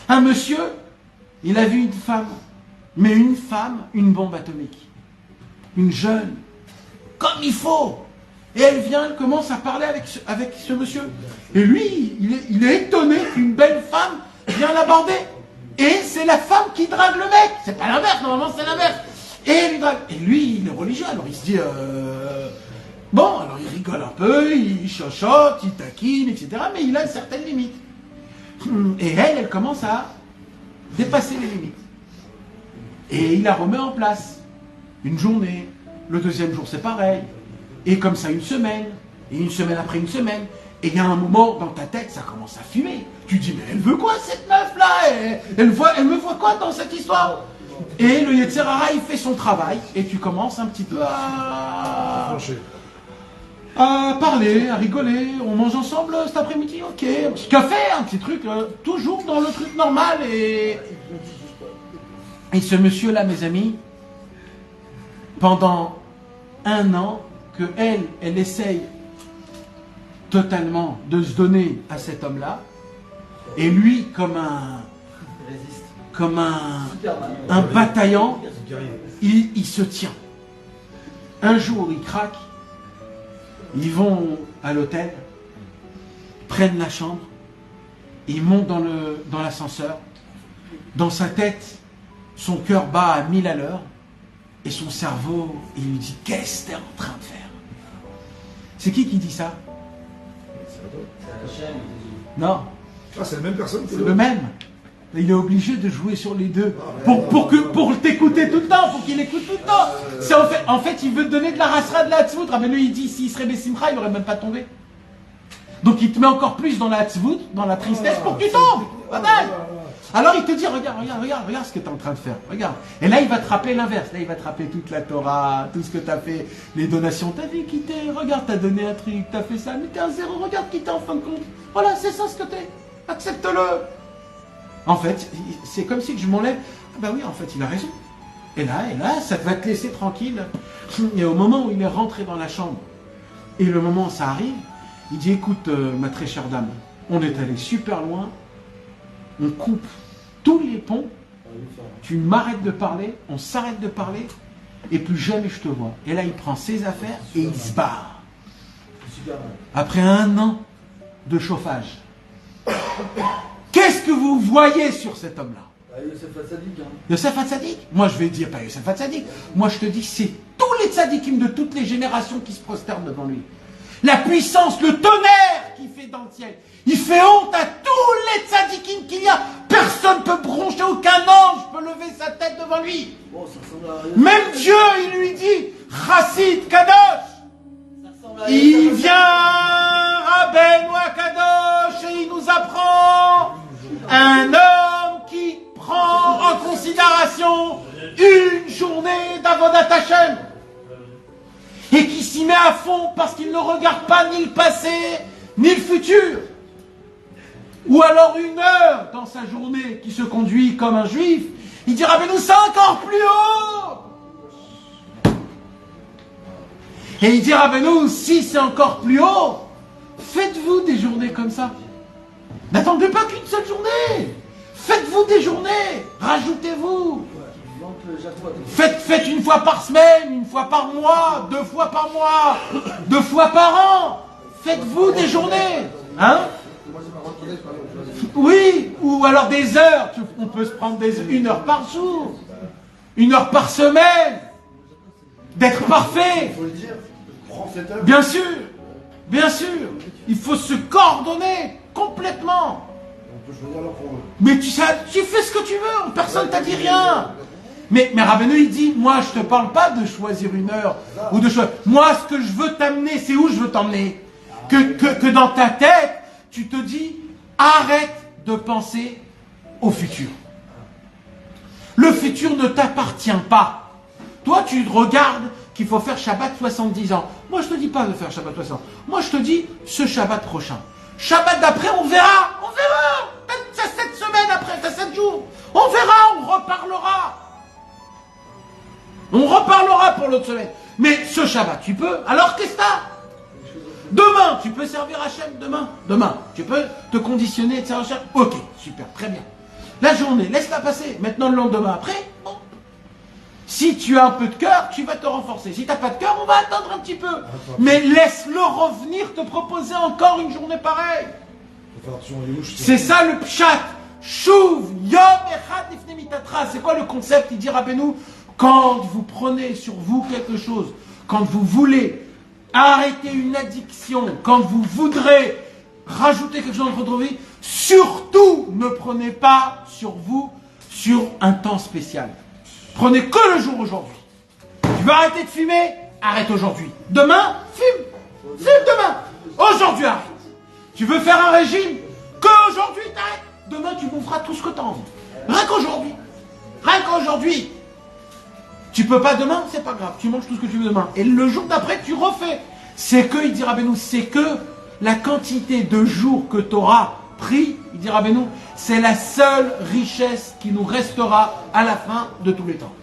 Un monsieur, il a vu une femme, mais une femme, une bombe atomique. Une jeune, comme il faut. Et elle vient, elle commence à parler avec ce monsieur. Et lui, il est étonné qu'une belle femme vient l'aborder. Et c'est la femme qui drague le mec. C'est pas l'inverse, normalement c'est l'inverse. Et elle lui drague. Et lui, il est religieux, alors il se dit... Bon, alors il rigole un peu, il chuchote, il taquine, etc. Mais il a une certaine limite. Et elle commence à dépasser les limites. Et il la remet en place. Une journée, le deuxième jour c'est pareil. Et comme ça une semaine, et une semaine après une semaine. Et il y a un moment dans ta tête, ça commence à fumer. Tu dis, mais elle veut quoi cette meuf-là? Elle me voit quoi dans cette histoire? Et le Yetzer Hara, il fait son travail. Et tu commences un petit peu à parler, à rigoler. On mange ensemble cet après-midi, ok. Un petit café, un petit truc, toujours dans le truc normal. Et ce monsieur-là, mes amis, pendant 1 an, que elle essaye totalement de se donner à cet homme-là, et lui, comme un bataillant, il se tient. Un jour, il craque, ils vont à l'hôtel, prennent la chambre, ils montent dans l'ascenseur. Dans sa tête, son cœur bat à 1000 à l'heure, et son cerveau, il lui dit, qu'est-ce que t'es en train de faire? C'est qui dit ça? Non. Ah, c'est la même personne que c'est le même. Il est obligé de jouer sur les deux. Pour t'écouter tout le temps, pour qu'il écoute tout le temps. En fait, il veut te donner de la rasra, de la hatzvout. Ah, mais lui, il dit, s'il serait Bessimcha, il n'aurait même pas tombé. Donc il te met encore plus dans la hatzvout, dans la tristesse, pour que tu tombes. Alors il te dit, regarde ce que tu es en train de faire. Regarde. Et là, il va te rappeler l'inverse. Là, il va te rappeler toute la Torah, tout ce que tu as fait, les donations. Tu as vu qui t'es, regarde, tu as donné un truc, tu as fait ça, mais tu es un zéro, regarde qui t'es en fin de compte. Voilà, c'est ça ce que tu es. Accepte-le. En fait, c'est comme si je m'enlève. Ah ben oui, en fait, il a raison. Et là, ça va te laisser tranquille. Et au moment où il est rentré dans la chambre, et le moment où ça arrive, il dit, écoute, ma très chère dame, on est allé super loin, on coupe tous les ponts, tu m'arrêtes de parler, on s'arrête de parler, et plus jamais je te vois. Et là, il prend ses affaires et il se barre. Après 1 an de chauffage. Qu'est-ce que vous voyez sur cet homme-là? Yosef Hatzadik. Yosef Hatzadik? Moi, je vais dire pas Yosef Hatzadik. Moi, je te dis, c'est tous les tzadikim de toutes les générations qui se prosternent devant lui. La puissance, le tonnerre qu'il fait dans le ciel. Il fait honte à tous les tzadikim qu'il y a. Personne ne peut broncher, aucun ange peut lever sa tête devant lui. Bon, ça ressemble à... Même Dieu, il lui dit, Chassid Kadosh. Il vient, Rabbeinu Kadosh, et il nous apprend un homme qui prend en considération une journée d'Avodat Hashem et qui s'y met à fond parce qu'il ne regarde pas ni le passé ni le futur, ou alors 1 heure dans sa journée qui se conduit comme un juif. Il dira, mais nous c'est encore plus haut. Et il dira, mais nous si c'est encore plus haut, faites-vous des journées comme ça. N'attendez pas qu'une seule journée. Faites-vous des journées. Rajoutez-vous. Faites 1 fois par semaine, 1 fois par mois, 2 fois par mois, 2 fois par an. Faites-vous des journées. Hein? Oui, ou alors des heures. On peut se prendre 1 heure par jour, 1 heure par semaine. D'être parfait. Bien sûr. Bien sûr. Il faut se coordonner complètement. Mais tu fais ce que tu veux, personne t'a dit rien. Mais Rabbeinu il dit, moi je te parle pas de choisir 1 heure ou de choisir. Moi ce que je veux t'amener, c'est où je veux t'emmener. Que dans ta tête, tu te dis, arrête de penser au futur. Le futur ne t'appartient pas. Toi tu regardes qu'il faut faire Shabbat 70 ans. Moi je te dis pas de faire Shabbat 60 ans. Moi je te dis ce Shabbat prochain. Shabbat d'après, on verra. Peut-être 7 semaines après, 7 jours. On verra, on reparlera. On reparlera pour l'autre semaine. Mais ce Shabbat, tu peux. Alors qu'est-ce que t'as? Demain, tu peux servir Hachem. Demain, tu peux te conditionner et te servir Hachem. Ok, super, très bien. La journée, laisse-la passer. Maintenant, le lendemain après, bon. Si tu as un peu de cœur, tu vas te renforcer. Si tu n'as pas de cœur, on va attendre un petit peu. Mais laisse-le revenir te proposer encore une journée pareille. C'est ça le pshat. Shuv yom echad lifnei mitatra. C'est quoi le concept? Il dit Rabbeinu, quand vous prenez sur vous quelque chose, quand vous voulez arrêter une addiction, quand vous voudrez rajouter quelque chose dans votre vie, surtout ne prenez pas sur vous sur un temps spécial. Prenez que le jour aujourd'hui. Tu veux arrêter de fumer? Arrête aujourd'hui. Demain, fume. Fume demain. Aujourd'hui, arrête. Tu veux faire un régime? Que aujourd'hui, t'arrêtes. Demain, tu boufferas tout ce que tu as envie. Rien qu'aujourd'hui. Rien qu'aujourd'hui. Tu peux pas demain, c'est pas grave. Tu manges tout ce que tu veux demain. Et le jour d'après, tu refais. C'est que, il dira Rabbeinu, c'est que la quantité de jours que tu auras pris, il dira Rabbeinu, c'est la seule richesse qui nous restera à la fin de tous les temps.